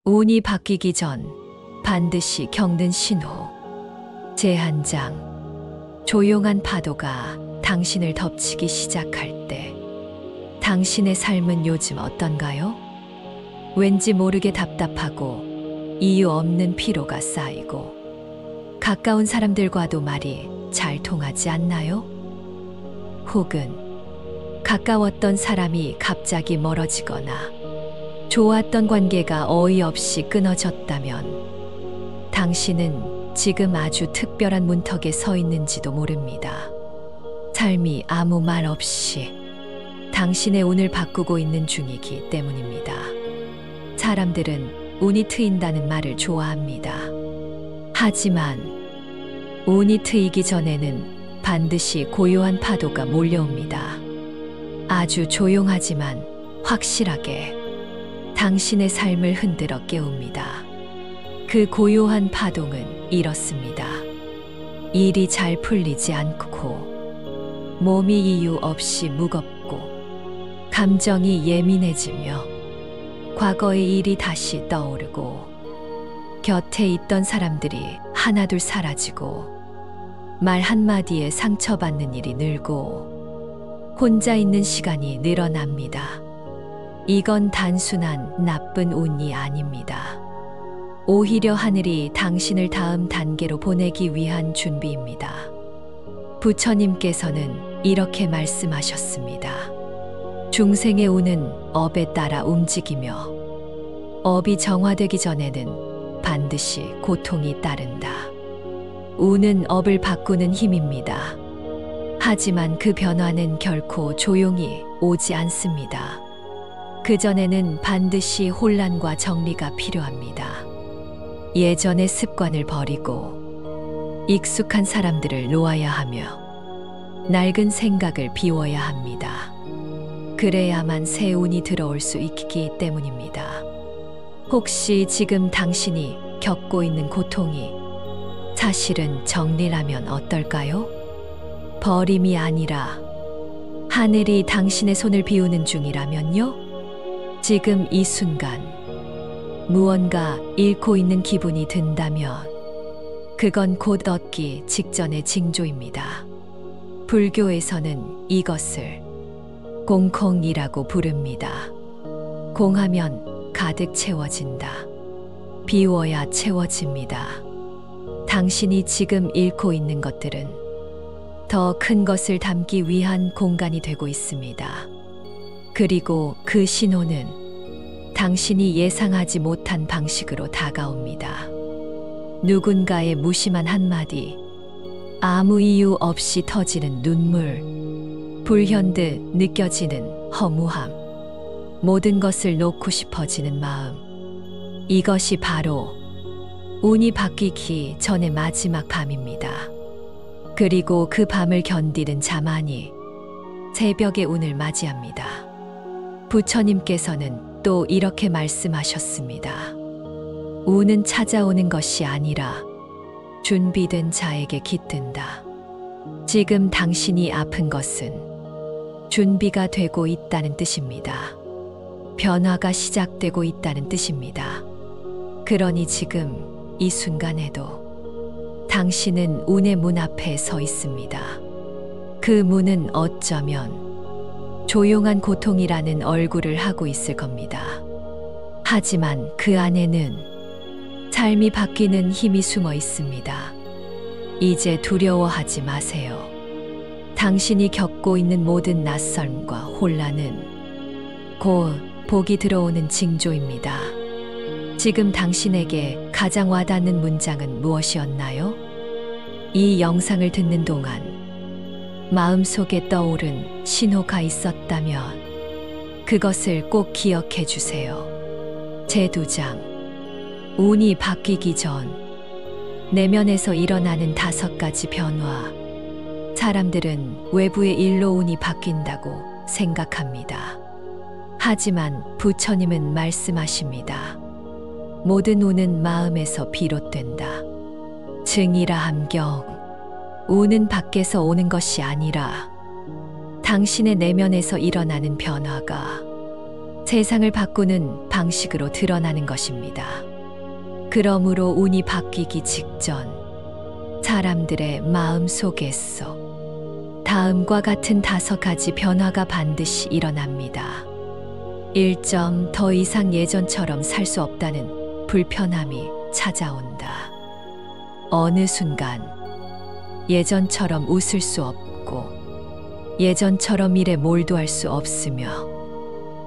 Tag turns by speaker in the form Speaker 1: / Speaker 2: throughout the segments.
Speaker 1: 운이 바뀌기 전 반드시 겪는 신호. 제한장. 조용한 파도가 당신을 덮치기 시작할 때 당신의 삶은 요즘 어떤가요? 왠지 모르게 답답하고 이유 없는 피로가 쌓이고 가까운 사람들과도 말이 잘 통하지 않나요? 혹은 가까웠던 사람이 갑자기 멀어지거나 좋았던 관계가 어이없이 끊어졌다면 당신은 지금 아주 특별한 문턱에 서 있는지도 모릅니다. 삶이 아무 말 없이 당신의 운을 바꾸고 있는 중이기 때문입니다. 사람들은 운이 트인다는 말을 좋아합니다. 하지만 운이 트이기 전에는 반드시 고요한 파도가 몰려옵니다. 아주 조용하지만 확실하게 당신의 삶을 흔들어 깨웁니다. 그 고요한 파동은 이렇습니다. 일이 잘 풀리지 않고 몸이 이유 없이 무겁고 감정이 예민해지며 과거의 일이 다시 떠오르고 곁에 있던 사람들이 하나둘 사라지고 말 한마디에 상처받는 일이 늘고 혼자 있는 시간이 늘어납니다. 이건 단순한 나쁜 운이 아닙니다. 오히려 하늘이 당신을 다음 단계로 보내기 위한 준비입니다. 부처님께서는 이렇게 말씀하셨습니다. 중생의 운은 업에 따라 움직이며 업이 정화되기 전에는 반드시 고통이 따른다. 운은 업을 바꾸는 힘입니다. 하지만 그 변화는 결코 조용히 오지 않습니다. 그전에는 반드시 혼란과 정리가 필요합니다. 예전의 습관을 버리고 익숙한 사람들을 놓아야 하며 낡은 생각을 비워야 합니다. 그래야만 새 운이 들어올 수 있기 때문입니다. 혹시 지금 당신이 겪고 있는 고통이 사실은 정리라면 어떨까요? 버림이 아니라 하늘이 당신의 손을 비우는 중이라면요? 지금 이 순간 무언가 잃고 있는 기분이 든다면 그건 곧 얻기 직전의 징조입니다. 불교에서는 이것을 공空이라고 부릅니다. 공하면 가득 채워진다. 비워야 채워집니다. 당신이 지금 잃고 있는 것들은 더 큰 것을 담기 위한 공간이 되고 있습니다. 그리고 그 신호는 당신이 예상하지 못한 방식으로 다가옵니다. 누군가의 무심한 한마디, 아무 이유 없이 터지는 눈물, 불현듯 느껴지는 허무함, 모든 것을 놓고 싶어지는 마음. 이것이 바로 운이 바뀌기 전의 마지막 밤입니다. 그리고 그 밤을 견디는 자만이 새벽의 운을 맞이합니다. 부처님께서는 또 이렇게 말씀하셨습니다. 운은 찾아오는 것이 아니라 준비된 자에게 깃든다. 지금 당신이 아픈 것은 준비가 되고 있다는 뜻입니다. 변화가 시작되고 있다는 뜻입니다. 그러니 지금 이 순간에도 당신은 운의 문 앞에 서 있습니다. 그 문은 어쩌면 조용한 고통이라는 얼굴을 하고 있을 겁니다. 하지만 그 안에는 삶이 바뀌는 힘이 숨어 있습니다. 이제 두려워하지 마세요. 당신이 겪고 있는 모든 낯설과 혼란은 곧 복이 들어오는 징조입니다. 지금 당신에게 가장 와닿는 문장은 무엇이었나요? 이 영상을 듣는 동안 마음속에 떠오른 신호가 있었다면 그것을 꼭 기억해 주세요. 제2장. 운이 바뀌기 전 내면에서 일어나는 5가지 변화. 사람들은 외부의 일로 운이 바뀐다고 생각합니다. 하지만 부처님은 말씀하십니다. 모든 운은 마음에서 비롯된다. 증이라 함경. 운은 밖에서 오는 것이 아니라 당신의 내면에서 일어나는 변화가 세상을 바꾸는 방식으로 드러나는 것입니다. 그러므로 운이 바뀌기 직전 사람들의 마음 속에서 다음과 같은 5가지 변화가 반드시 일어납니다. 1점, 더 이상 예전처럼 살 수 없다는 불편함이 찾아온다. 어느 순간 예전처럼 웃을 수 없고 예전처럼 일에 몰두할 수 없으며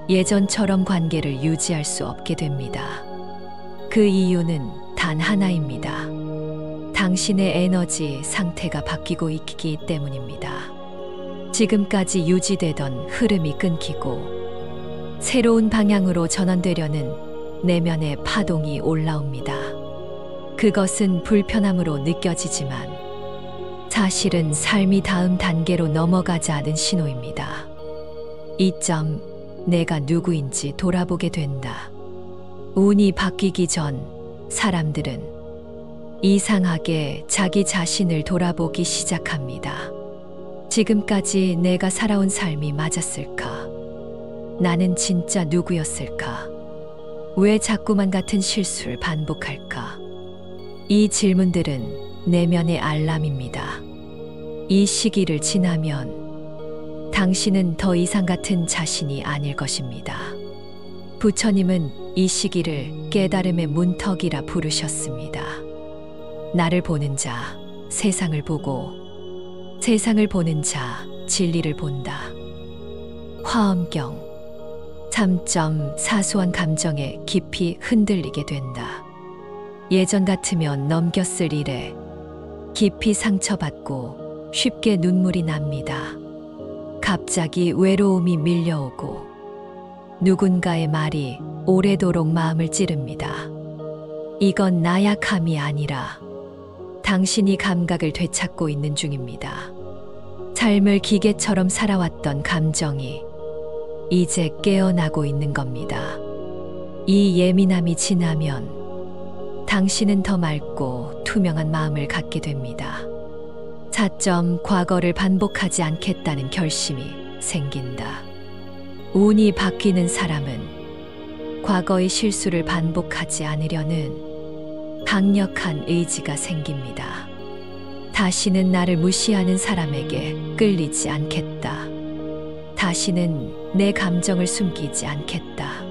Speaker 1: 예전처럼 관계를 유지할 수 없게 됩니다. 그 이유는 단 하나입니다. 당신의 에너지 상태가 바뀌고 있기 때문입니다. 지금까지 유지되던 흐름이 끊기고 새로운 방향으로 전환되려는 내면의 파동이 올라옵니다. 그것은 불편함으로 느껴지지만 사실은 삶이 다음 단계로 넘어가자는 신호입니다. 2점, 내가 누구인지 돌아보게 된다. 운이 바뀌기 전 사람들은 이상하게 자기 자신을 돌아보기 시작합니다. 지금까지 내가 살아온 삶이 맞았을까? 나는 진짜 누구였을까? 왜 자꾸만 같은 실수를 반복할까? 이 질문들은 내면의 알람입니다. 이 시기를 지나면 당신은 더 이상 같은 자신이 아닐 것입니다. 부처님은 이 시기를 깨달음의 문턱이라 부르셨습니다. 나를 보는 자, 세상을 보고 세상을 보는 자, 진리를 본다. 화엄경 3점, 사소한 감정에 깊이 흔들리게 된다. 예전 같으면 넘겼을 일에 깊이 상처받고 쉽게 눈물이 납니다. 갑자기 외로움이 밀려오고 누군가의 말이 오래도록 마음을 찌릅니다. 이건 나약함이 아니라 당신이 감각을 되찾고 있는 중입니다. 삶을 기계처럼 살아왔던 감정이 이제 깨어나고 있는 겁니다. 이 예민함이 지나면 당신은 더 맑고 투명한 마음을 갖게 됩니다. 4점, 과거를 반복하지 않겠다는 결심이 생긴다. 운이 바뀌는 사람은 과거의 실수를 반복하지 않으려는 강력한 의지가 생깁니다. 다시는 나를 무시하는 사람에게 끌리지 않겠다. 다시는 내 감정을 숨기지 않겠다.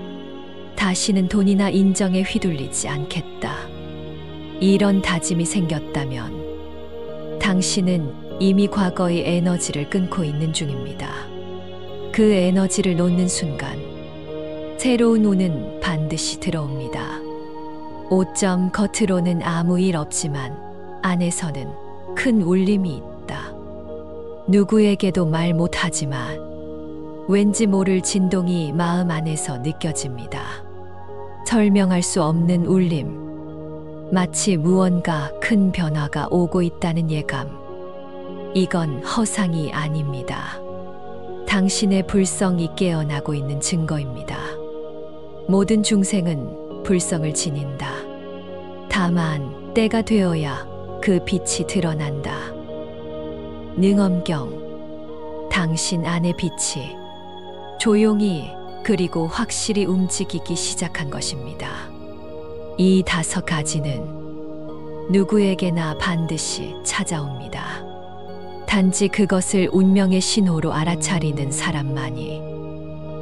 Speaker 1: 다시는 돈이나 인정에 휘둘리지 않겠다. 이런 다짐이 생겼다면 당신은 이미 과거의 에너지를 끊고 있는 중입니다. 그 에너지를 놓는 순간 새로운 운은 반드시 들어옵니다. 5점, 겉으로는 아무 일 없지만 안에서는 큰 울림이 있다. 누구에게도 말 못하지만 왠지 모를 진동이 마음 안에서 느껴집니다. 설명할 수 없는 울림, 마치 무언가 큰 변화가 오고 있다는 예감. 이건 허상이 아닙니다. 당신의 불성이 깨어나고 있는 증거입니다. 모든 중생은 불성을 지닌다. 다만 때가 되어야 그 빛이 드러난다. 능엄경, 당신 안의 빛이 조용히 그리고 확실히 움직이기 시작한 것입니다. 이 5가지는 누구에게나 반드시 찾아옵니다. 단지 그것을 운명의 신호로 알아차리는 사람만이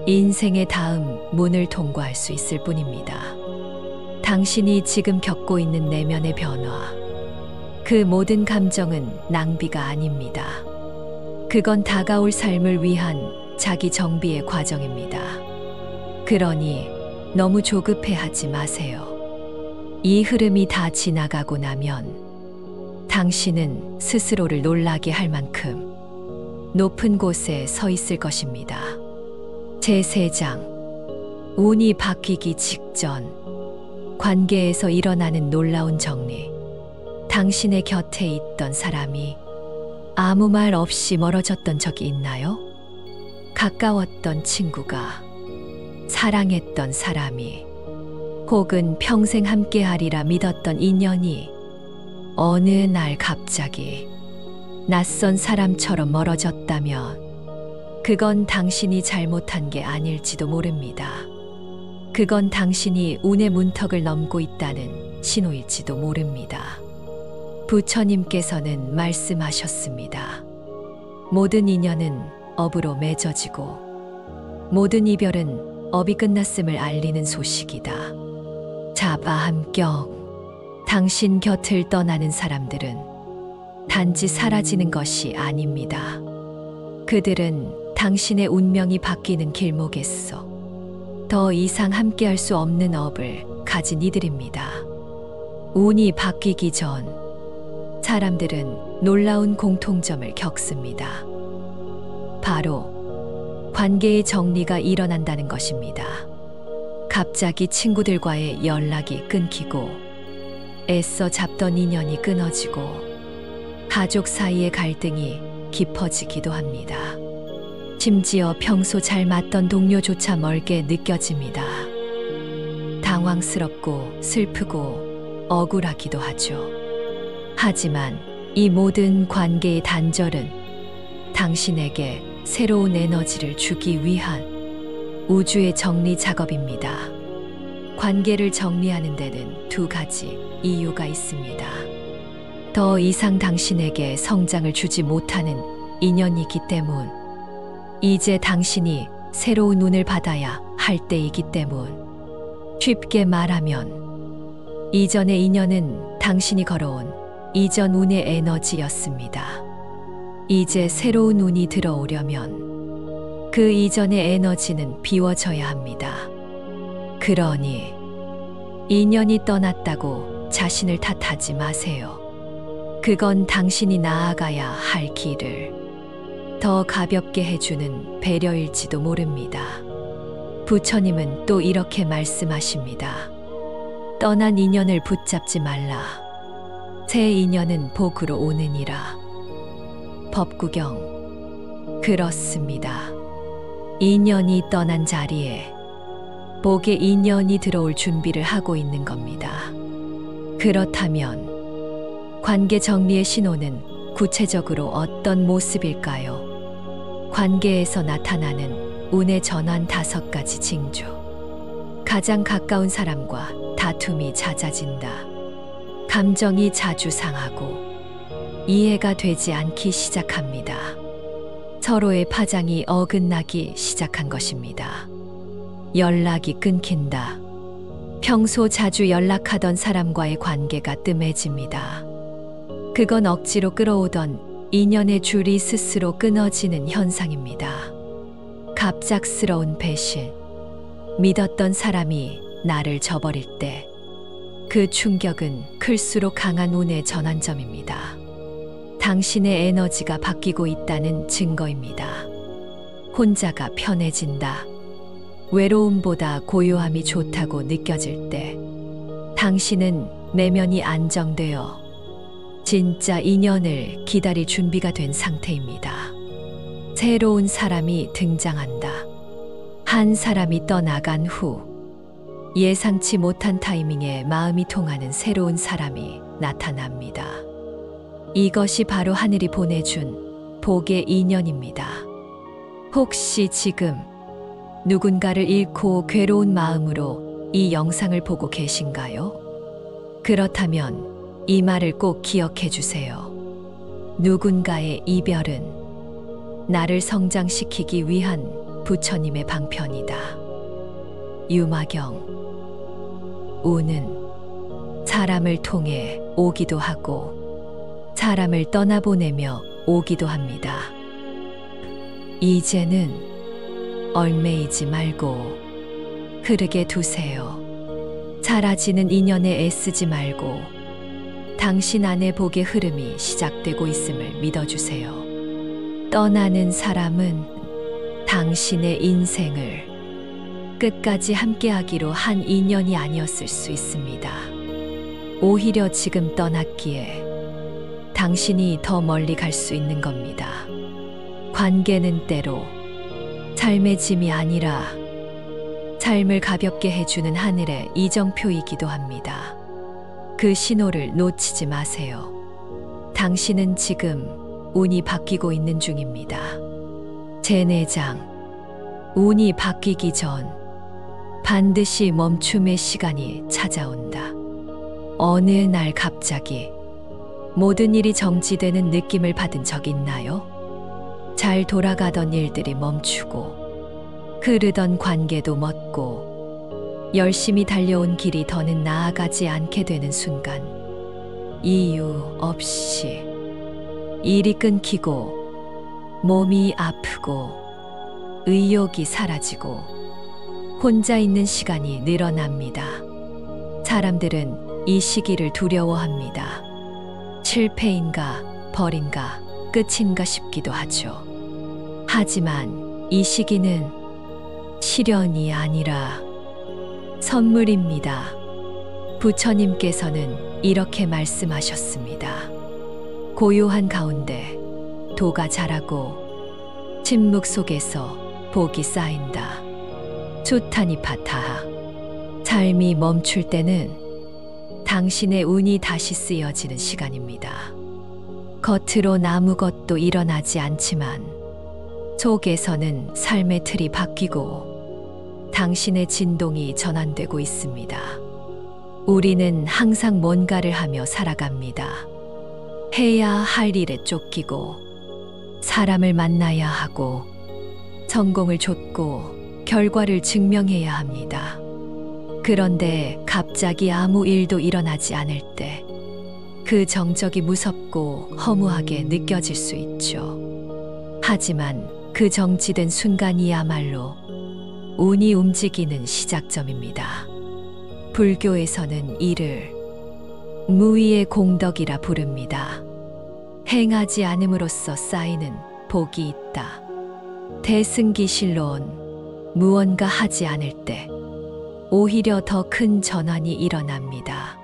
Speaker 1: 인생의 다음 문을 통과할 수 있을 뿐입니다. 당신이 지금 겪고 있는 내면의 변화, 그 모든 감정은 낭비가 아닙니다. 그건 다가올 삶을 위한 자기 정비의 과정입니다. 그러니 너무 조급해하지 마세요. 이 흐름이 다 지나가고 나면 당신은 스스로를 놀라게 할 만큼 높은 곳에 서 있을 것입니다. 제3장, 운이 바뀌기 직전 관계에서 일어나는 놀라운 정리. 당신의 곁에 있던 사람이 아무 말 없이 멀어졌던 적이 있나요? 가까웠던 친구가, 사랑했던 사람이, 혹은 평생 함께하리라 믿었던 인연이 어느 날 갑자기 낯선 사람처럼 멀어졌다면 그건 당신이 잘못한 게 아닐지도 모릅니다. 그건 당신이 운의 문턱을 넘고 있다는 신호일지도 모릅니다. 부처님께서는 말씀하셨습니다. 모든 인연은 업으로 맺어지고 모든 이별은 업이 끝났음을 알리는 소식이다. 자바함경, 당신 곁을 떠나는 사람들은 단지 사라지는 것이 아닙니다. 그들은 당신의 운명이 바뀌는 길목에서 더 이상 함께할 수 없는 업을 가진 이들입니다. 운이 바뀌기 전 사람들은 놀라운 공통점을 겪습니다. 바로 관계의 정리가 일어난다는 것입니다. 갑자기 친구들과의 연락이 끊기고 애써 잡던 인연이 끊어지고 가족 사이의 갈등이 깊어지기도 합니다. 심지어 평소 잘 맞던 동료조차 멀게 느껴집니다. 당황스럽고 슬프고 억울하기도 하죠. 하지만 이 모든 관계의 단절은 당신에게 새로운 에너지를 주기 위한 우주의 정리 작업입니다. 관계를 정리하는 데는 두 가지 이유가 있습니다. 더 이상 당신에게 성장을 주지 못하는 인연이기 때문, 이제 당신이 새로운 운을 받아야 할 때이기 때문, 쉽게 말하면 이전의 인연은 당신이 걸어온 이전 운의 에너지였습니다. 이제 새로운 운이 들어오려면 그 이전의 에너지는 비워져야 합니다. 그러니 인연이 떠났다고 자신을 탓하지 마세요. 그건 당신이 나아가야 할 길을 더 가볍게 해주는 배려일지도 모릅니다. 부처님은 또 이렇게 말씀하십니다. 떠난 인연을 붙잡지 말라. 새 인연은 복으로 오느니라. 법구경. 그렇습니다. 인연이 떠난 자리에 복의 인연이 들어올 준비를 하고 있는 겁니다. 그렇다면 관계 정리의 신호는 구체적으로 어떤 모습일까요? 관계에서 나타나는 운의 전환 5가지 징조. 가장 가까운 사람과 다툼이 잦아진다. 감정이 자주 상하고 이해가 되지 않기 시작합니다. 서로의 파장이 어긋나기 시작한 것입니다. 연락이 끊긴다. 평소 자주 연락하던 사람과의 관계가 뜸해집니다. 그건 억지로 끌어오던 인연의 줄이 스스로 끊어지는 현상입니다. 갑작스러운 배신. 믿었던 사람이 나를 저버릴 때 그 충격은 클수록 강한 운의 전환점입니다. 당신의 에너지가 바뀌고 있다는 증거입니다. 혼자가 편해진다. 외로움보다 고요함이 좋다고 느껴질 때 당신은 내면이 안정되어 진짜 인연을 기다릴 준비가 된 상태입니다. 새로운 사람이 등장한다. 한 사람이 떠나간 후 예상치 못한 타이밍에 마음이 통하는 새로운 사람이 나타납니다. 이것이 바로 하늘이 보내준 복의 인연입니다. 혹시 지금 누군가를 잃고 괴로운 마음으로 이 영상을 보고 계신가요? 그렇다면 이 말을 꼭 기억해 주세요. 누군가의 이별은 나를 성장시키기 위한 부처님의 방편이다. 유마경. 운은 사람을 통해 오기도 하고 사람을 떠나보내며 오기도 합니다. 이제는 얽매이지 말고 흐르게 두세요. 사라지는 인연에 애쓰지 말고 당신 안에 복의 흐름이 시작되고 있음을 믿어주세요. 떠나는 사람은 당신의 인생을 끝까지 함께하기로 한 인연이 아니었을 수 있습니다. 오히려 지금 떠났기에 당신이 더 멀리 갈 수 있는 겁니다. 관계는 때로 삶의 짐이 아니라 삶을 가볍게 해주는 하늘의 이정표이기도 합니다. 그 신호를 놓치지 마세요. 당신은 지금 운이 바뀌고 있는 중입니다. 제 내장. 운이 바뀌기 전 반드시 멈춤의 시간이 찾아온다. 어느 날 갑자기 모든 일이 정지되는 느낌을 받은 적 있나요? 잘 돌아가던 일들이 멈추고 흐르던 관계도 멎고 열심히 달려온 길이 더는 나아가지 않게 되는 순간, 이유 없이 일이 끊기고 몸이 아프고 의욕이 사라지고 혼자 있는 시간이 늘어납니다. 사람들은 이 시기를 두려워합니다. 실패인가 벌인가 끝인가 싶기도 하죠. 하지만 이 시기는 시련이 아니라 선물입니다. 부처님께서는 이렇게 말씀하셨습니다. 고요한 가운데 도가 자라고 침묵 속에서 복이 쌓인다. 수타니파타하. 삶이 멈출 때는 당신의 운이 다시 쓰여지는 시간입니다. 겉으론 아무것도 일어나지 않지만 속에서는 삶의 틀이 바뀌고 당신의 진동이 전환되고 있습니다. 우리는 항상 뭔가를 하며 살아갑니다. 해야 할 일에 쫓기고 사람을 만나야 하고 성공을 좇고 결과를 증명해야 합니다. 그런데 갑자기 아무 일도 일어나지 않을 때 그 정적이 무섭고 허무하게 느껴질 수 있죠. 하지만 그 정지된 순간이야말로 운이 움직이는 시작점입니다. 불교에서는 이를 무위의 공덕이라 부릅니다. 행하지 않음으로써 쌓이는 복이 있다. 대승기실론 무언가 하지 않을 때 오히려 더 큰 전환이 일어납니다.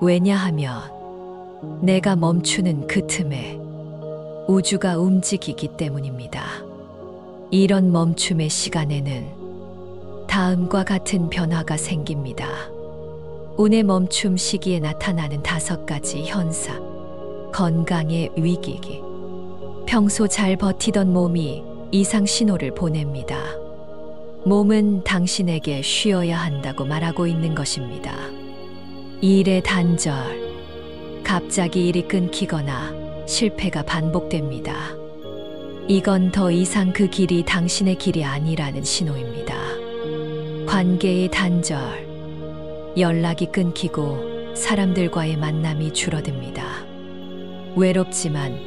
Speaker 1: 왜냐하면 내가 멈추는 그 틈에 우주가 움직이기 때문입니다. 이런 멈춤의 시간에는 다음과 같은 변화가 생깁니다. 운의 멈춤 시기에 나타나는 5가지 현상. 건강의 위기기. 평소 잘 버티던 몸이 이상 신호를 보냅니다. 몸은 당신에게 쉬어야 한다고 말하고 있는 것입니다. 일의 단절. 갑자기 일이 끊기거나 실패가 반복됩니다. 이건 더 이상 그 길이 당신의 길이 아니라는 신호입니다. 관계의 단절. 연락이 끊기고 사람들과의 만남이 줄어듭니다. 외롭지만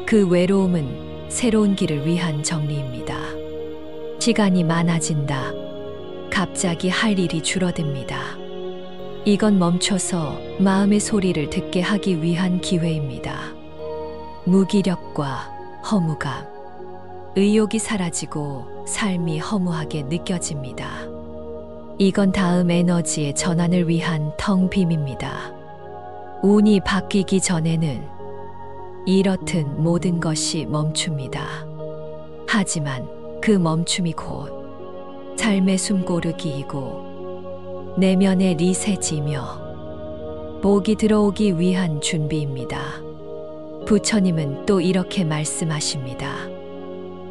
Speaker 1: 그 외로움은 새로운 길을 위한 정리입니다. 시간이 많아진다. 갑자기 할 일이 줄어듭니다. 이건 멈춰서 마음의 소리를 듣게 하기 위한 기회입니다. 무기력과 허무감. 의욕이 사라지고 삶이 허무하게 느껴집니다. 이건 다음 에너지의 전환을 위한 텅 빔입니다. 운이 바뀌기 전에는 이렇듯 모든 것이 멈춥니다. 하지만 그 멈춤이 곧 삶의 숨고르기이고 내면의 리셋이며 복이 들어오기 위한 준비입니다. 부처님은 또 이렇게 말씀하십니다.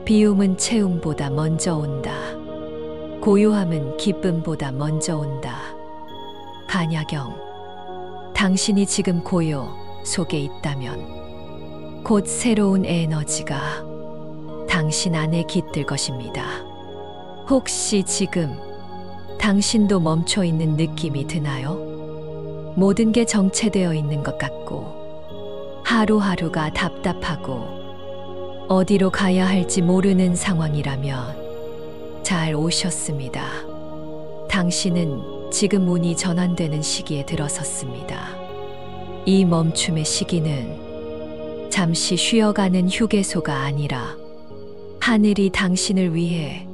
Speaker 1: 비움은 채움보다 먼저 온다. 고요함은 기쁨보다 먼저 온다. 반야경. 당신이 지금 고요 속에 있다면 곧 새로운 에너지가 당신 안에 깃들 것입니다. 혹시 지금 당신도 멈춰 있는 느낌이 드나요? 모든 게 정체되어 있는 것 같고 하루하루가 답답하고 어디로 가야 할지 모르는 상황이라면 잘 오셨습니다. 당신은 지금 운이 전환되는 시기에 들어섰습니다. 이 멈춤의 시기는 잠시 쉬어가는 휴게소가 아니라 하늘이 당신을 위해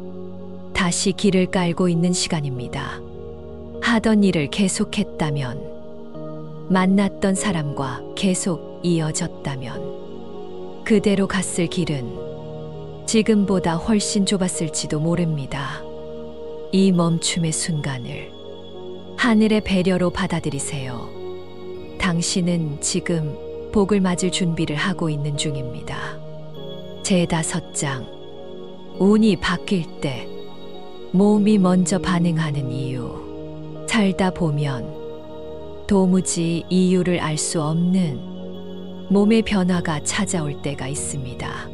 Speaker 1: 다시 길을 깔고 있는 시간입니다. 하던 일을 계속했다면, 만났던 사람과 계속 이어졌다면, 그대로 갔을 길은 지금보다 훨씬 좁았을지도 모릅니다. 이 멈춤의 순간을 하늘의 배려로 받아들이세요. 당신은 지금 복을 맞을 준비를 하고 있는 중입니다. 제5장. 운이 바뀔 때 몸이 먼저 반응하는 이유. 살다 보면 도무지 이유를 알 수 없는 몸의 변화가 찾아올 때가 있습니다.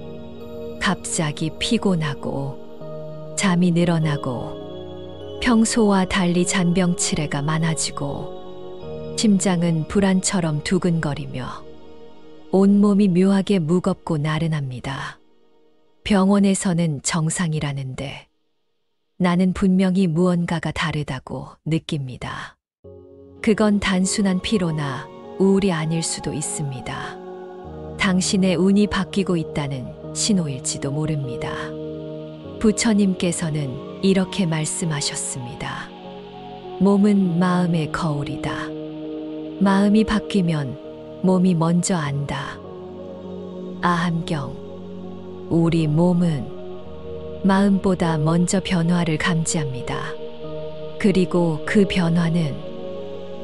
Speaker 1: 갑자기 피곤하고 잠이 늘어나고 평소와 달리 잔병치레가 많아지고 심장은 불안처럼 두근거리며 온몸이 묘하게 무겁고 나른합니다. 병원에서는 정상이라는데 나는 분명히 무언가가 다르다고 느낍니다. 그건 단순한 피로나 우울이 아닐 수도 있습니다. 당신의 운이 바뀌고 있다는 신호일지도 모릅니다. 부처님께서는 이렇게 말씀하셨습니다. 몸은 마음의 거울이다. 마음이 바뀌면 몸이 먼저 안다. 아함경, 우리 몸은 마음보다 먼저 변화를 감지합니다. 그리고 그 변화는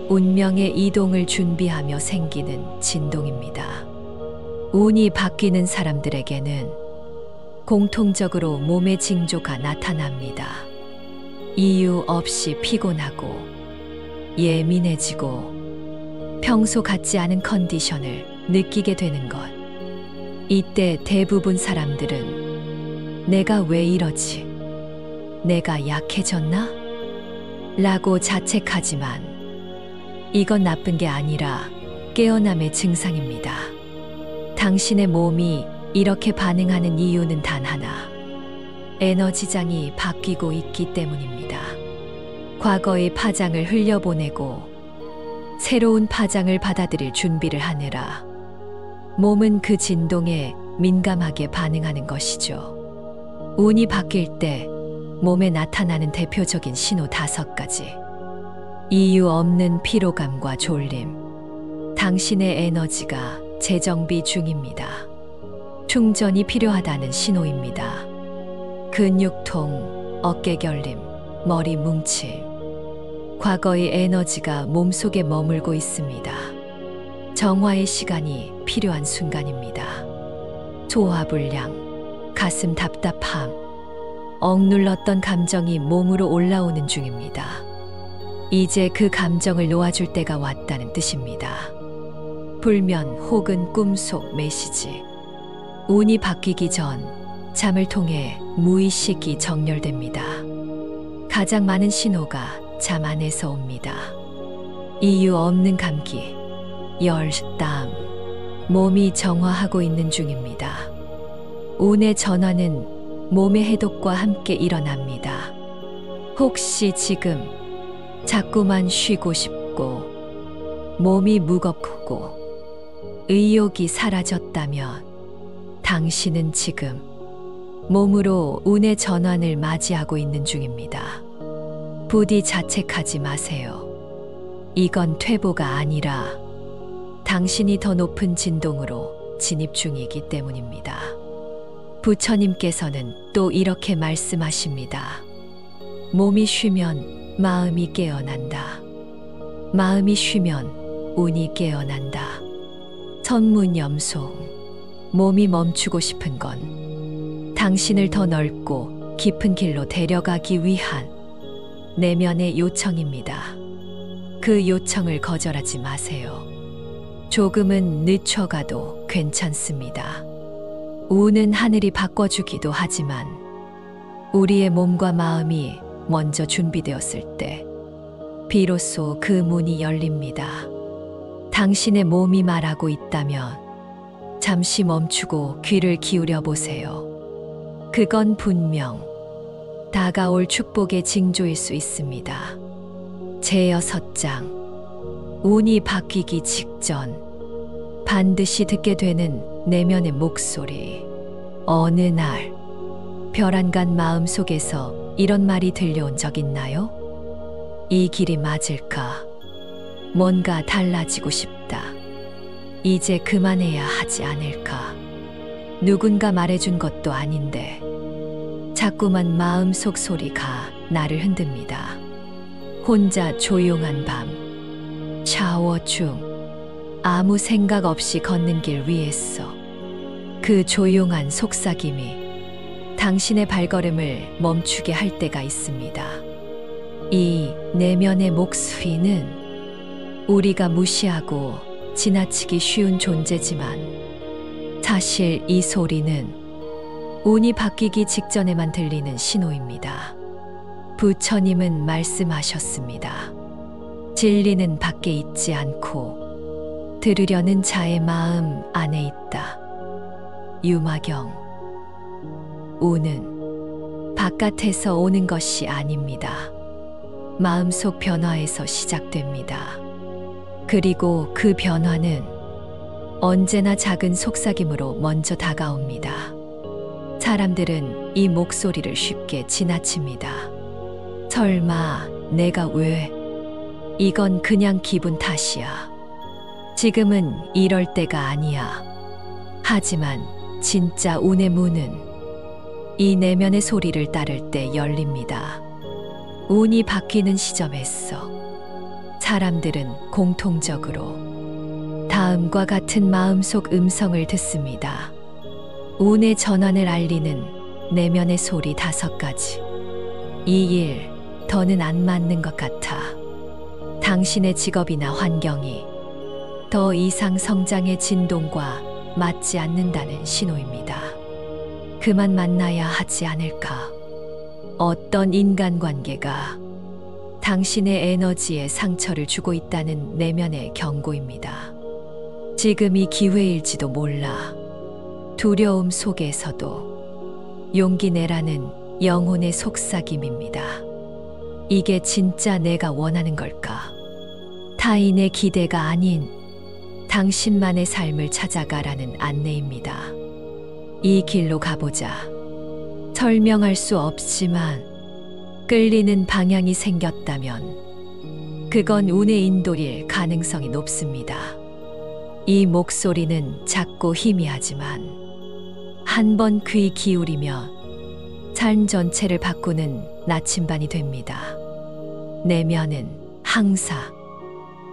Speaker 1: 운명의 이동을 준비하며 생기는 진동입니다. 운이 바뀌는 사람들에게는 공통적으로 몸의 징조가 나타납니다. 이유 없이 피곤하고 예민해지고 평소 같지 않은 컨디션을 느끼게 되는 것. 이때 대부분 사람들은 내가 왜 이러지? 내가 약해졌나? 라고 자책하지만 이건 나쁜 게 아니라 깨어남의 증상입니다. 당신의 몸이 이렇게 반응하는 이유는 단 하나. 에너지장이 바뀌고 있기 때문입니다. 과거의 파장을 흘려보내고 새로운 파장을 받아들일 준비를 하느라 몸은 그 진동에 민감하게 반응하는 것이죠. 운이 바뀔 때 몸에 나타나는 대표적인 신호 5가지. 이유 없는 피로감과 졸림. 당신의 에너지가 재정비 중입니다. 충전이 필요하다는 신호입니다. 근육통, 어깨 결림, 머리 뭉침. 과거의 에너지가 몸속에 머물고 있습니다. 정화의 시간이 필요한 순간입니다. 소화불량, 가슴 답답함, 억눌렀던 감정이 몸으로 올라오는 중입니다. 이제 그 감정을 놓아줄 때가 왔다는 뜻입니다. 불면 혹은 꿈속 메시지. 운이 바뀌기 전 잠을 통해 무의식이 정렬됩니다. 가장 많은 신호가 잠 안에서 옵니다. 이유 없는 감기, 열, 땀, 몸이 정화하고 있는 중입니다. 운의 전환은 몸의 해독과 함께 일어납니다. 혹시 지금 자꾸만 쉬고 싶고 몸이 무겁고 의욕이 사라졌다면 당신은 지금 몸으로 운의 전환을 맞이하고 있는 중입니다. 부디 자책하지 마세요. 이건 퇴보가 아니라 당신이 더 높은 진동으로 진입 중이기 때문입니다. 부처님께서는 또 이렇게 말씀하십니다. 몸이 쉬면 마음이 깨어난다. 마음이 쉬면 운이 깨어난다. 천문염송. 몸이 멈추고 싶은 건 당신을 더 넓고 깊은 길로 데려가기 위한 내면의 요청입니다. 그 요청을 거절하지 마세요. 조금은 늦춰가도 괜찮습니다. 운은 하늘이 바꿔주기도 하지만 우리의 몸과 마음이 먼저 준비되었을 때 비로소 그 문이 열립니다. 당신의 몸이 말하고 있다면 잠시 멈추고 귀를 기울여 보세요. 그건 분명 다가올 축복의 징조일 수 있습니다. 제6장. 운이 바뀌기 직전 반드시 듣게 되는 내면의 목소리. 어느 날 별안간 마음 속에서 이런 말이 들려온 적 있나요? 이 길이 맞을까? 뭔가 달라지고 싶다. 이제 그만해야 하지 않을까? 누군가 말해준 것도 아닌데 자꾸만 마음속 소리가 나를 흔듭니다. 혼자 조용한 밤, 샤워 중 아무 생각 없이 걷는 길 위에서 그 조용한 속삭임이 당신의 발걸음을 멈추게 할 때가 있습니다. 이 내면의 목소리는 우리가 무시하고 지나치기 쉬운 존재지만 사실 이 소리는 운이 바뀌기 직전에만 들리는 신호입니다. 부처님은 말씀하셨습니다. 진리는 밖에 있지 않고 들으려는 자의 마음 안에 있다. 유마경. 운은 바깥에서 오는 것이 아닙니다. 마음속 변화에서 시작됩니다. 그리고 그 변화는 언제나 작은 속삭임으로 먼저 다가옵니다. 사람들은 이 목소리를 쉽게 지나칩니다. 설마 내가 왜? 이건 그냥 기분 탓이야. 지금은 이럴 때가 아니야. 하지만 진짜 운의 문은 이 내면의 소리를 따를 때 열립니다. 운이 바뀌는 시점에서 사람들은 공통적으로 다음과 같은 마음속 음성을 듣습니다. 운의 전환을 알리는 내면의 소리 5가지. 이 일, 더는 안 맞는 것 같아. 당신의 직업이나 환경이 더 이상 성장의 진동과 맞지 않는다는 신호입니다. 그만 만나야 하지 않을까? 어떤 인간관계가 당신의 에너지에 상처를 주고 있다는 내면의 경고입니다. 지금이 기회일지도 몰라. 두려움 속에서도 용기 내라는 영혼의 속삭임입니다. 이게 진짜 내가 원하는 걸까? 타인의 기대가 아닌 당신만의 삶을 찾아가라는 안내입니다. 이 길로 가보자. 설명할 수 없지만 끌리는 방향이 생겼다면 그건 운의 인도일 가능성이 높습니다. 이 목소리는 작고 희미하지만 한번 귀 기울이면 삶 전체를 바꾸는 나침반이 됩니다. 내면은 항상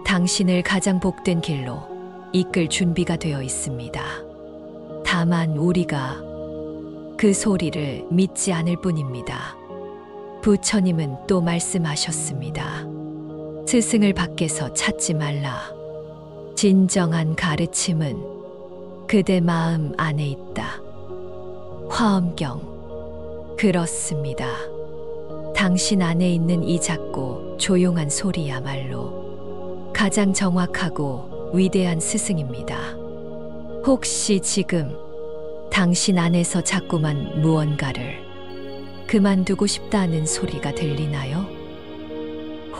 Speaker 1: 당신을 가장 복된 길로 이끌 준비가 되어 있습니다. 다만 우리가 그 소리를 믿지 않을 뿐입니다. 부처님은 또 말씀하셨습니다. 스승을 밖에서 찾지 말라. 진정한 가르침은 그대 마음 안에 있다. 화엄경. 그렇습니다. 당신 안에 있는 이 작고 조용한 소리야말로 가장 정확하고 위대한 스승입니다. 혹시 지금 당신 안에서 자꾸만 무언가를 그만두고 싶다는 소리가 들리나요?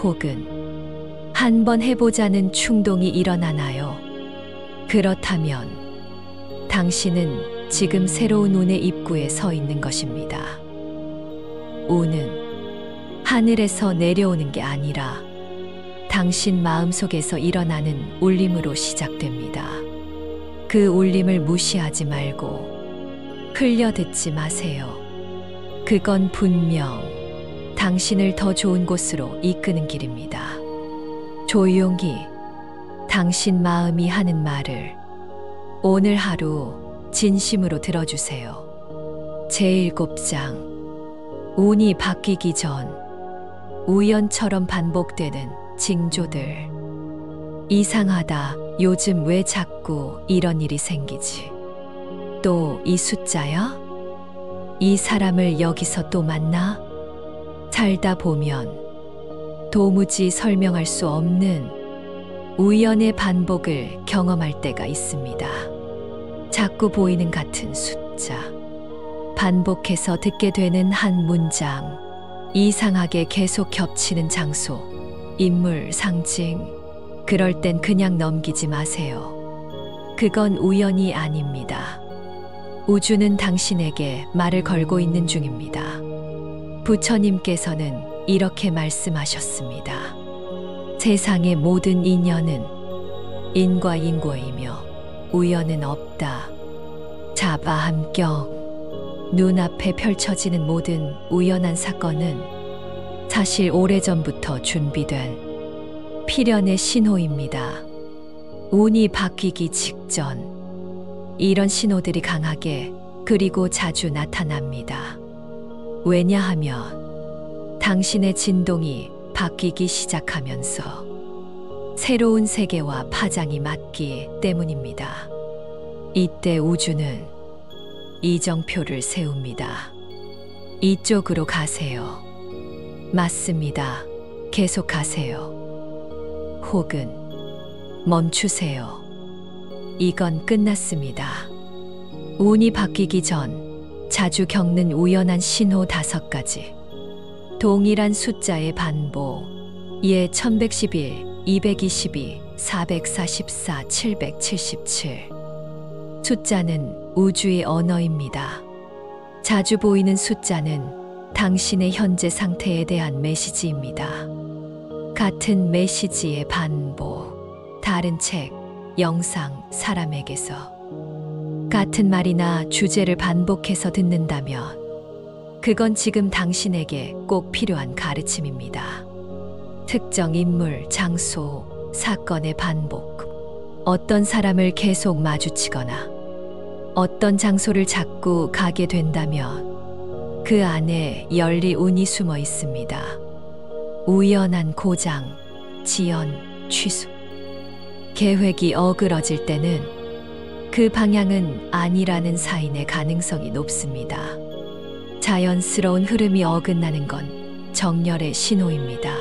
Speaker 1: 혹은 한번 해보자는 충동이 일어나나요? 그렇다면 당신은 지금 새로운 운의 입구에 서 있는 것입니다. 운은 하늘에서 내려오는 게 아니라 당신 마음속에서 일어나는 울림으로 시작됩니다. 그 울림을 무시하지 말고 흘려듣지 마세요. 그건 분명 당신을 더 좋은 곳으로 이끄는 길입니다. 조용히 당신 마음이 하는 말을 오늘 하루 진심으로 들어주세요. 제7장. 운이 바뀌기 전 우연처럼 반복되는 징조들. 이상하다. 요즘 왜 자꾸 이런 일이 생기지? 또 이 숫자야? 이 사람을 여기서 또 만나? 살다 보면 도무지 설명할 수 없는 우연의 반복을 경험할 때가 있습니다. 자꾸 보이는 같은 숫자, 반복해서 듣게 되는 한 문장, 이상하게 계속 겹치는 장소, 인물, 상징. 그럴 땐 그냥 넘기지 마세요. 그건 우연이 아닙니다. 우주는 당신에게 말을 걸고 있는 중입니다. 부처님께서는 이렇게 말씀하셨습니다. 세상의 모든 인연은 인과 인고이며 우연은 없다. 자바함경. 눈앞에 펼쳐지는 모든 우연한 사건은 사실 오래전부터 준비된 필연의 신호입니다. 운이 바뀌기 직전 이런 신호들이 강하게 그리고 자주 나타납니다. 왜냐하면 당신의 진동이 바뀌기 시작하면서 새로운 세계와 파장이 맞기 때문입니다. 이때 우주는 이정표를 세웁니다. 이쪽으로 가세요. 맞습니다. 계속하세요. 혹은 멈추세요. 이건 끝났습니다. 운이 바뀌기 전 자주 겪는 우연한 신호 5가지. 동일한 숫자의 반복. 예 1111, 222, 444, 777. 숫자는 우주의 언어입니다. 자주 보이는 숫자는 당신의 현재 상태에 대한 메시지입니다. 같은 메시지의 반복. 다른 책, 영상, 사람에게서 같은 말이나 주제를 반복해서 듣는다면 그건 지금 당신에게 꼭 필요한 가르침입니다. 특정 인물, 장소, 사건의 반복. 어떤 사람을 계속 마주치거나 어떤 장소를 자꾸 가게 된다면 그 안에 열리 운이 숨어 있습니다. 우연한 고장, 지연, 취소. 계획이 어그러질 때는 그 방향은 아니라는 사인의 가능성이 높습니다. 자연스러운 흐름이 어긋나는 건 정렬의 신호입니다.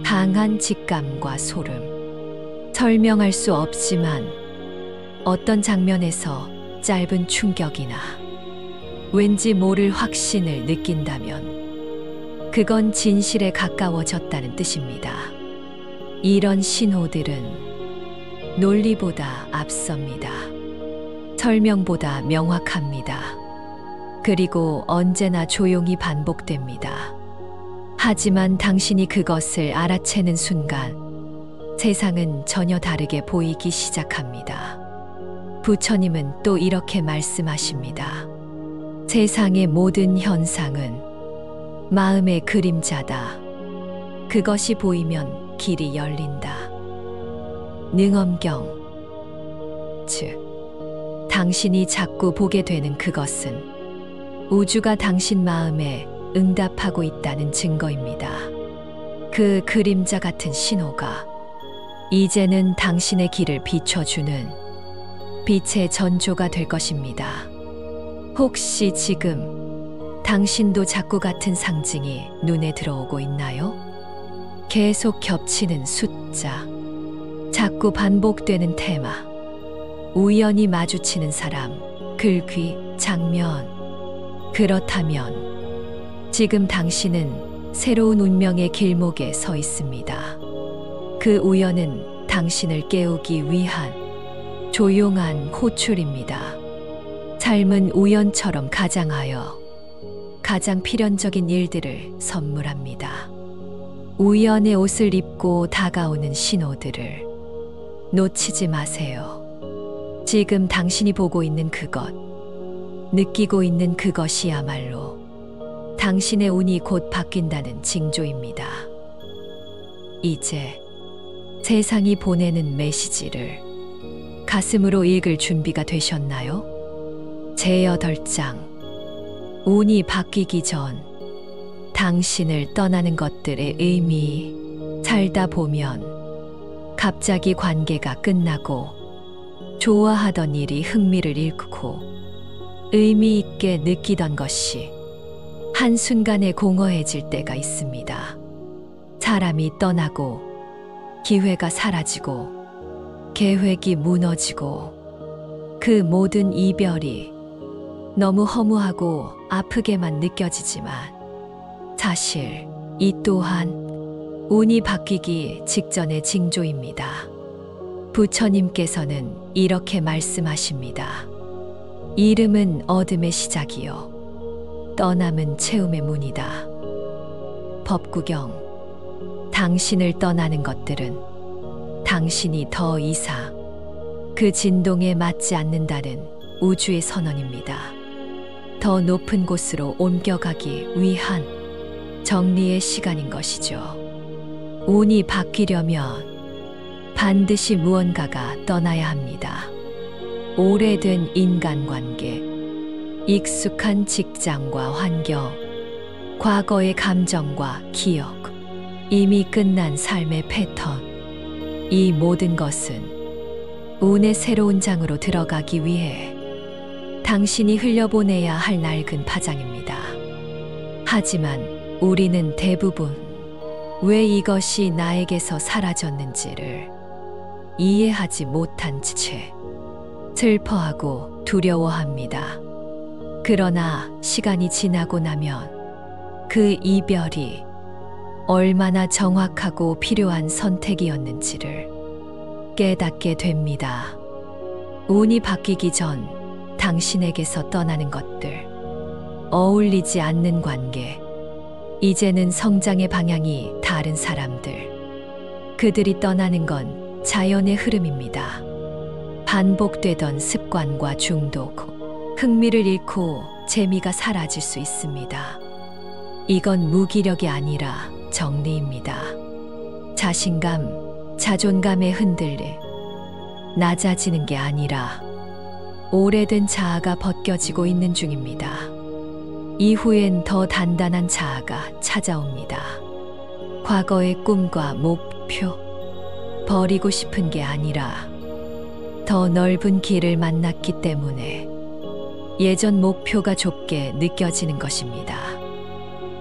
Speaker 1: 강한 직감과 소름. 설명할 수 없지만 어떤 장면에서 짧은 충격이나 왠지 모를 확신을 느낀다면 그건 진실에 가까워졌다는 뜻입니다. 이런 신호들은 논리보다 앞섭니다. 설명보다 명확합니다. 그리고 언제나 조용히 반복됩니다. 하지만 당신이 그것을 알아채는 순간 세상은 전혀 다르게 보이기 시작합니다. 부처님은 또 이렇게 말씀하십니다. 세상의 모든 현상은 마음의 그림자다. 그것이 보이면 길이 열린다. 능엄경. 즉, 당신이 자꾸 보게 되는 그것은 우주가 당신 마음에 응답하고 있다는 증거입니다. 그 그림자 같은 신호가 이제는 당신의 길을 비춰주는 빛의 전조가 될 것입니다. 혹시 지금 당신도 자꾸 같은 상징이 눈에 들어오고 있나요? 계속 겹치는 숫자, 자꾸 반복되는 테마, 우연히 마주치는 사람, 글귀, 장면. 그렇다면 지금 당신은 새로운 운명의 길목에 서 있습니다. 그 우연은 당신을 깨우기 위한 조용한 호출입니다. 삶은 우연처럼 가장하여 가장 필연적인 일들을 선물합니다. 우연의 옷을 입고 다가오는 신호들을 놓치지 마세요. 지금 당신이 보고 있는 그것, 느끼고 있는 그것이야말로 당신의 운이 곧 바뀐다는 징조입니다. 이제 세상이 보내는 메시지를 가슴으로 읽을 준비가 되셨나요? 제8장. 운이 바뀌기 전 당신을 떠나는 것들의 의미. 살다 보면 갑자기 관계가 끝나고 좋아하던 일이 흥미를 잃고 의미 있게 느끼던 것이 한순간에 공허해질 때가 있습니다. 사람이 떠나고 기회가 사라지고 계획이 무너지고 그 모든 이별이 너무 허무하고 아프게만 느껴지지만 사실 이 또한 운이 바뀌기 직전의 징조입니다. 부처님께서는 이렇게 말씀하십니다. 이름은 어둠의 시작이요 떠남은 채움의 문이다. 법구경. 당신을 떠나는 것들은 당신이 더 이상 그 진동에 맞지 않는다는 우주의 선언입니다. 더 높은 곳으로 옮겨가기 위한 정리의 시간인 것이죠. 운이 바뀌려면 반드시 무언가가 떠나야 합니다. 오래된 인간관계, 익숙한 직장과 환경, 과거의 감정과 기억, 이미 끝난 삶의 패턴, 이 모든 것은 운의 새로운 장으로 들어가기 위해 당신이 흘려보내야 할 낡은 파장입니다. 하지만 우리는 대부분 왜 이것이 나에게서 사라졌는지를 이해하지 못한 채 슬퍼하고 두려워합니다. 그러나 시간이 지나고 나면 그 이별이 얼마나 정확하고 필요한 선택이었는지를 깨닫게 됩니다. 운이 바뀌기 전 당신에게서 떠나는 것들, 어울리지 않는 관계, 이제는 성장의 방향이 다른 사람들, 그들이 떠나는 건 자연의 흐름입니다. 반복되던 습관과 중독, 흥미를 잃고 재미가 사라질 수 있습니다. 이건 무기력이 아니라 정리입니다. 자신감, 자존감에 흔들려 낮아지는 게 아니라 오래된 자아가 벗겨지고 있는 중입니다. 이후엔 더 단단한 자아가 찾아옵니다. 과거의 꿈과 목표, 버리고 싶은 게 아니라 더 넓은 길을 만났기 때문에 예전 목표가 좁게 느껴지는 것입니다.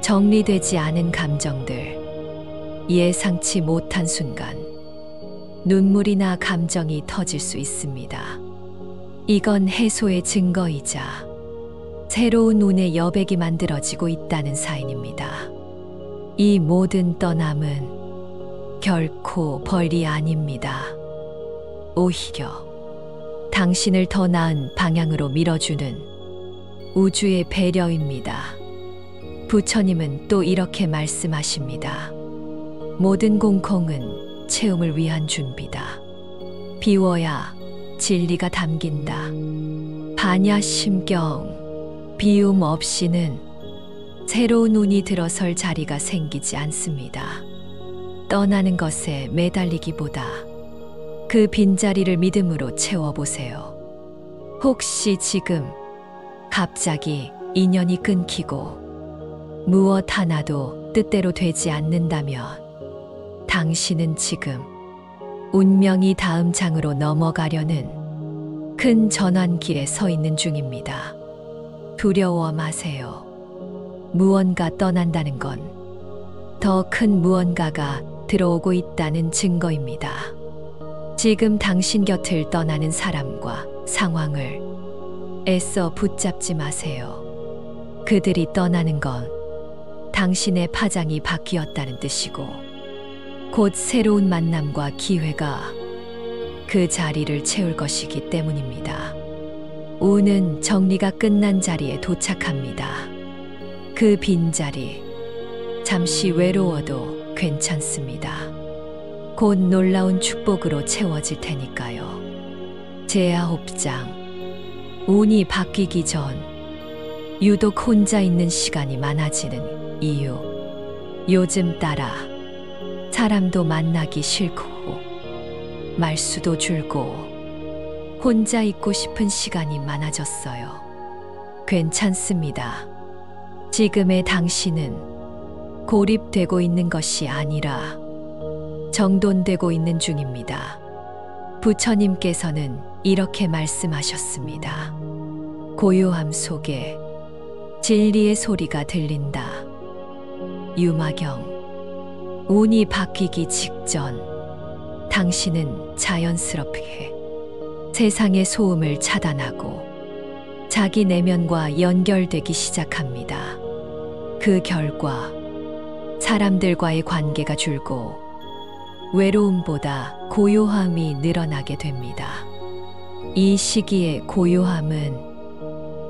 Speaker 1: 정리되지 않은 감정들, 예상치 못한 순간, 눈물이나 감정이 터질 수 있습니다. 이건 해소의 증거이자 새로운 운의 여백이 만들어지고 있다는 사인입니다. 이 모든 떠남은 결코 벌이 아닙니다. 오히려 당신을 더 나은 방향으로 밀어주는 우주의 배려입니다. 부처님은 또 이렇게 말씀하십니다. 모든 공콩은 체험을 위한 준비다. 비워야 진리가 담긴다. 반야심경, 비움 없이는 새로운 운이 들어설 자리가 생기지 않습니다. 떠나는 것에 매달리기보다 그 빈자리를 믿음으로 채워보세요. 혹시 지금 갑자기 인연이 끊기고 무엇 하나도 뜻대로 되지 않는다면 당신은 지금 운명이 다음 장으로 넘어가려는 큰 전환길에 서 있는 중입니다. 두려워 마세요. 무언가 떠난다는 건 더 큰 무언가가 들어오고 있다는 증거입니다. 지금 당신 곁을 떠나는 사람과 상황을 애써 붙잡지 마세요. 그들이 떠나는 건 당신의 파장이 바뀌었다는 뜻이고 곧 새로운 만남과 기회가 그 자리를 채울 것이기 때문입니다. 운은 정리가 끝난 자리에 도착합니다. 그 빈자리, 잠시 외로워도 괜찮습니다. 곧 놀라운 축복으로 채워질 테니까요. 제9장, 운이 바뀌기 전 유독 혼자 있는 시간이 많아지는 이유. 요즘 따라 사람도 만나기 싫고 말수도 줄고 혼자 있고 싶은 시간이 많아졌어요. 괜찮습니다. 지금의 당신은 고립되고 있는 것이 아니라 정돈되고 있는 중입니다. 부처님께서는 이렇게 말씀하셨습니다. 고요함 속에 진리의 소리가 들린다. 유마경, 운이 바뀌기 직전 당신은 자연스럽게 세상의 소음을 차단하고 자기 내면과 연결되기 시작합니다. 그 결과 사람들과의 관계가 줄고 외로움보다 고요함이 늘어나게 됩니다. 이 시기의 고요함은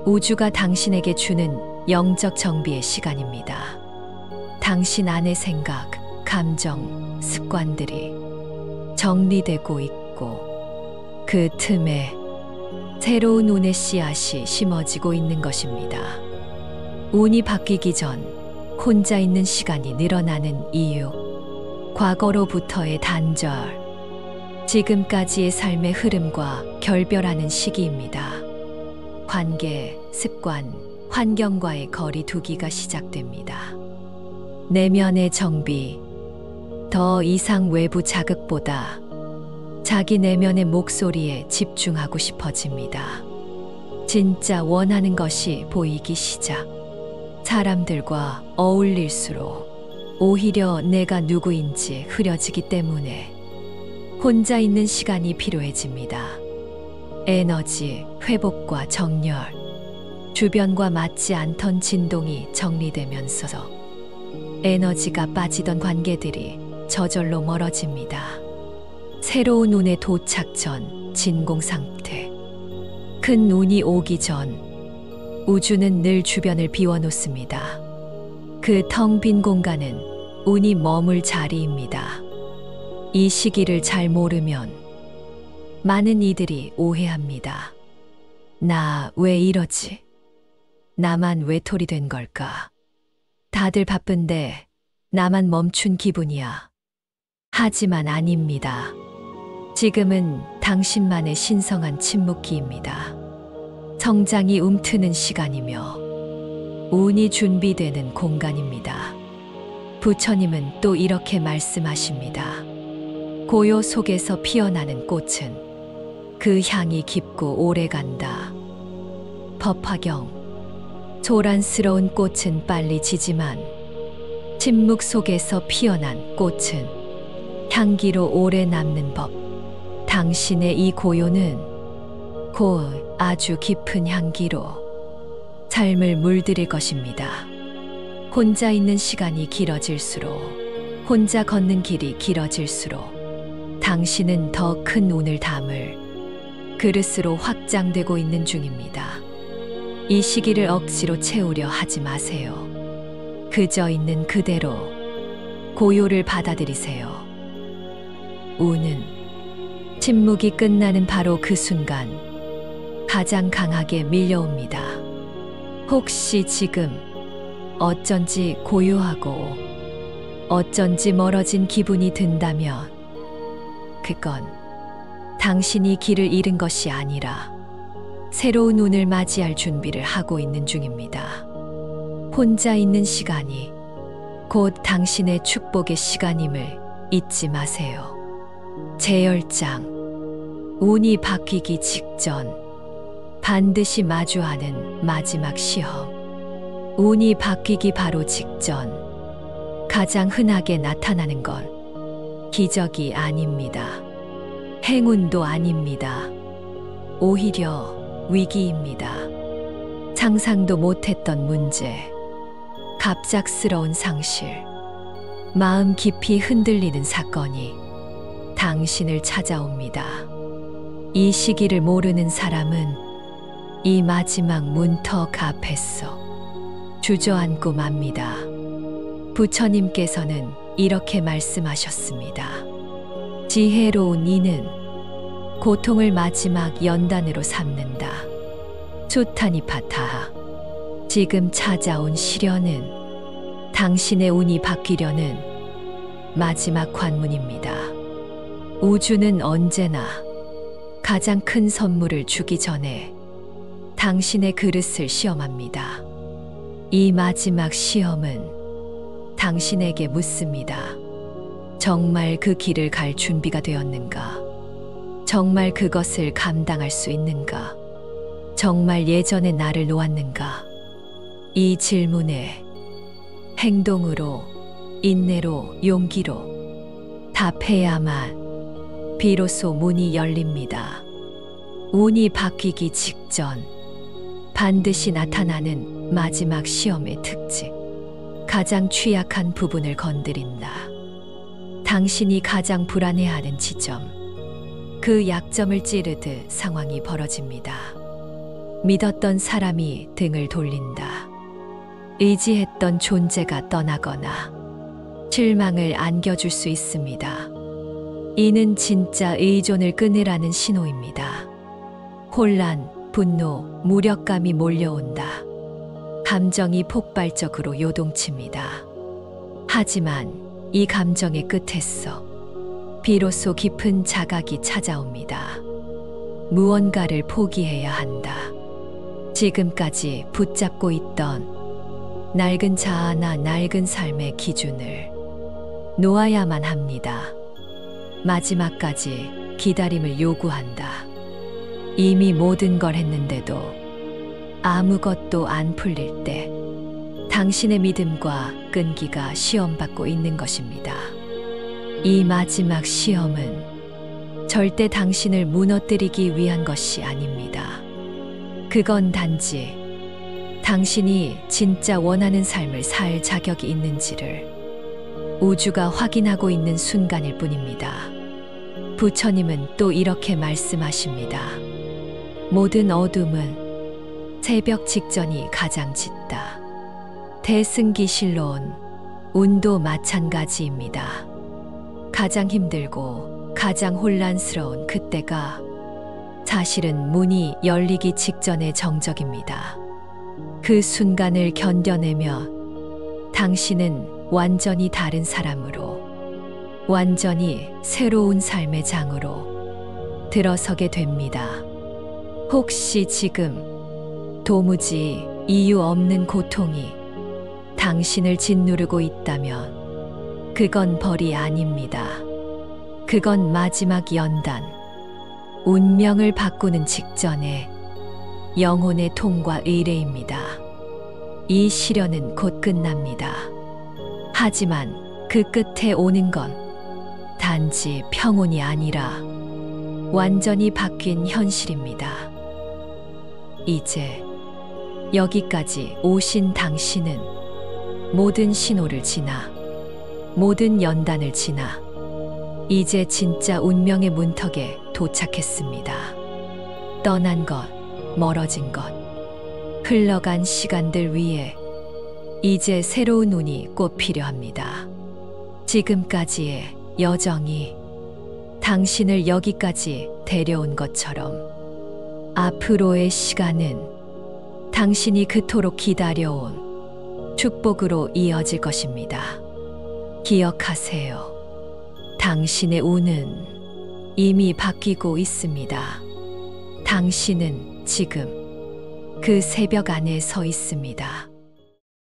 Speaker 1: 우주가 당신에게 주는 영적 정비의 시간입니다. 당신 안의 생각, 감정, 습관들이 정리되고 있고 그 틈에 새로운 운의 씨앗이 심어지고 있는 것입니다. 운이 바뀌기 전 혼자 있는 시간이 늘어나는 이유. 과거로부터의 단절, 지금까지의 삶의 흐름과 결별하는 시기입니다. 관계, 습관, 환경과의 거리 두기가 시작됩니다. 내면의 정비, 더 이상 외부 자극보다 자기 내면의 목소리에 집중하고 싶어집니다. 진짜 원하는 것이 보이기 시작. 사람들과 어울릴수록 오히려 내가 누구인지 흐려지기 때문에 혼자 있는 시간이 필요해집니다. 에너지, 회복과 정렬, 주변과 맞지 않던 진동이 정리되면서 에너지가 빠지던 관계들이 저절로 멀어집니다. 새로운 운의 도착 전 진공 상태. 큰 운이 오기 전 우주는 늘 주변을 비워놓습니다. 그 텅 빈 공간은 운이 머물 자리입니다. 이 시기를 잘 모르면 많은 이들이 오해합니다. 나 왜 이러지? 나만 외톨이 된 걸까? 다들 바쁜데 나만 멈춘 기분이야. 하지만 아닙니다. 지금은 당신만의 신성한 침묵기입니다. 성장이 움트는 시간이며 운이 준비되는 공간입니다. 부처님은 또 이렇게 말씀하십니다. 고요 속에서 피어나는 꽃은 그 향이 깊고 오래간다. 법화경, 소란스러운 꽃은 빨리 지지만 침묵 속에서 피어난 꽃은 향기로 오래 남는 법. 당신의 이 고요는 곧 아주 깊은 향기로 삶을 물들일 것입니다. 혼자 있는 시간이 길어질수록, 혼자 걷는 길이 길어질수록 당신은 더 큰 운을 담을 그릇으로 확장되고 있는 중입니다. 이 시기를 억지로 채우려 하지 마세요. 그저 있는 그대로 고요를 받아들이세요. 운은 침묵이 끝나는 바로 그 순간 가장 강하게 밀려옵니다. 혹시 지금 어쩐지 고요하고 어쩐지 멀어진 기분이 든다면 그건 당신이 길을 잃은 것이 아니라 새로운 운을 맞이할 준비를 하고 있는 중입니다. 혼자 있는 시간이 곧 당신의 축복의 시간임을 잊지 마세요. 재열장, 운이 바뀌기 직전 반드시 마주하는 마지막 시험. 운이 바뀌기 바로 직전 가장 흔하게 나타나는 건 기적이 아닙니다. 행운도 아닙니다. 오히려 위기입니다. 상상도 못했던 문제, 갑작스러운 상실, 마음 깊이 흔들리는 사건이 당신을 찾아옵니다. 이 시기를 모르는 사람은 이 마지막 문턱 앞에서 주저앉고 맙니다. 부처님께서는 이렇게 말씀하셨습니다. 지혜로운 이는 고통을 마지막 연단으로 삼는다. 수타니파타하. 지금 찾아온 시련은 당신의 운이 바뀌려는 마지막 관문입니다. 우주는 언제나 가장 큰 선물을 주기 전에 당신의 그릇을 시험합니다. 이 마지막 시험은 당신에게 묻습니다. 정말 그 길을 갈 준비가 되었는가? 정말 그것을 감당할 수 있는가? 정말 예전의 나를 놓았는가? 이 질문에 행동으로, 인내로, 용기로 답해야만 비로소 문이 열립니다. 운이 바뀌기 직전 반드시 나타나는 마지막 시험의 특징. 가장 취약한 부분을 건드린다. 당신이 가장 불안해하는 지점. 그 약점을 찌르듯 상황이 벌어집니다. 믿었던 사람이 등을 돌린다. 의지했던 존재가 떠나거나 실망을 안겨줄 수 있습니다. 이는 진짜 의존을 끊으라는 신호입니다. 혼란, 분노, 무력감이 몰려온다. 감정이 폭발적으로 요동칩니다. 하지만 이 감정의 끝에서 비로소 깊은 자각이 찾아옵니다. 무언가를 포기해야 한다. 지금까지 붙잡고 있던 낡은 자아나 낡은 삶의 기준을 놓아야만 합니다. 마지막까지 기다림을 요구한다. 이미 모든 걸 했는데도 아무것도 안 풀릴 때 당신의 믿음과 끈기가 시험받고 있는 것입니다. 이 마지막 시험은 절대 당신을 무너뜨리기 위한 것이 아닙니다. 그건 단지 당신이 진짜 원하는 삶을 살 자격이 있는지를 우주가 확인하고 있는 순간일 뿐입니다. 부처님은 또 이렇게 말씀하십니다. 모든 어둠은 새벽 직전이 가장 짙다. 대승기실론 운도 마찬가지입니다. 가장 힘들고 가장 혼란스러운 그때가 사실은 문이 열리기 직전의 정적입니다. 그 순간을 견뎌내면 당신은 완전히 다른 사람으로, 완전히 새로운 삶의 장으로 들어서게 됩니다. 혹시 지금 도무지 이유 없는 고통이 당신을 짓누르고 있다면 그건 벌이 아닙니다. 그건 마지막 연단, 운명을 바꾸는 직전에 영혼의 통과 의례입니다. 이 시련은 곧 끝납니다. 하지만 그 끝에 오는 건 단지 평온이 아니라 완전히 바뀐 현실입니다. 이제 여기까지 오신 당신은 모든 신호를 지나, 모든 연단을 지나 이제 진짜 운명의 문턱에 도착했습니다. 떠난 것, 멀어진 것, 흘러간 시간들 위에 이제 새로운 운이 꼭 필요합니다. 지금까지의 여정이 당신을 여기까지 데려온 것처럼 앞으로의 시간은 당신이 그토록 기다려온 축복으로 이어질 것입니다. 기억하세요. 당신의 운은 이미 바뀌고 있습니다. 당신은 지금 그 새벽 안에 서 있습니다.